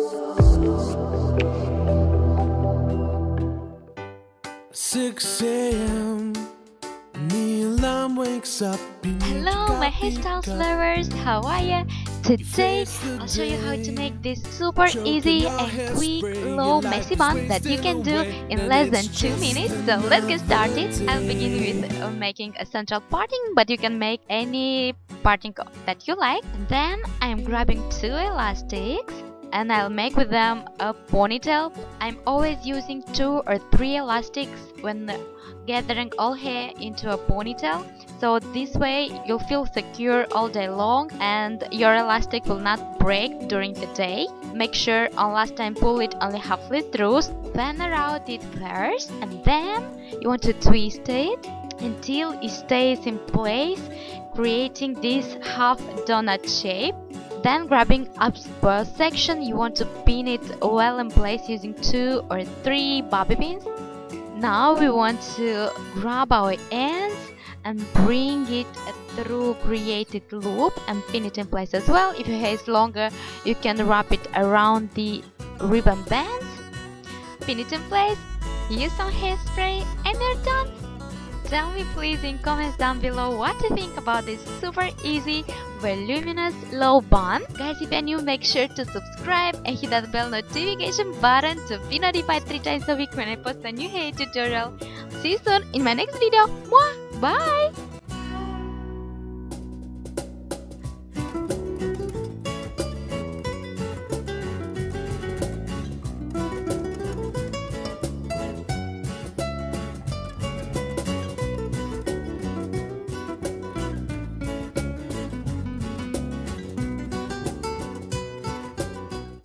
6 a.m. the alarm wakes up. Hello my hairstyles lovers, how are you? Today I'll show you how to make this super easy and quick low messy bun that you can do in less than 2 minutes. So let's get started. I'll begin with making a central parting, but you can make any parting that you like. And then I'm grabbing 2 elastics and I'll make with them a ponytail. I'm always using 2 or 3 elastics when gathering all hair into a ponytail, so this way you'll feel secure all day long and your elastic will not break during the day. Make sure on last time pull it only halfway through, then around it first, and then you want to twist it until it stays in place, creating this half donut shape. Then grabbing upper section, you want to pin it well in place using 2 or 3 bobby pins. Now we want to grab our ends and bring it through created loop and pin it in place as well. If your hair is longer, you can wrap it around the ribbon bands, pin it in place, use some hairspray, and you're done. Tell me please in comments down below what you think about this super easy, voluminous low bun. Guys, if you're new, make sure to subscribe and hit that bell notification button to be notified 3 times a week when I post a new hair tutorial. See you soon in my next video. Mwah! Bye!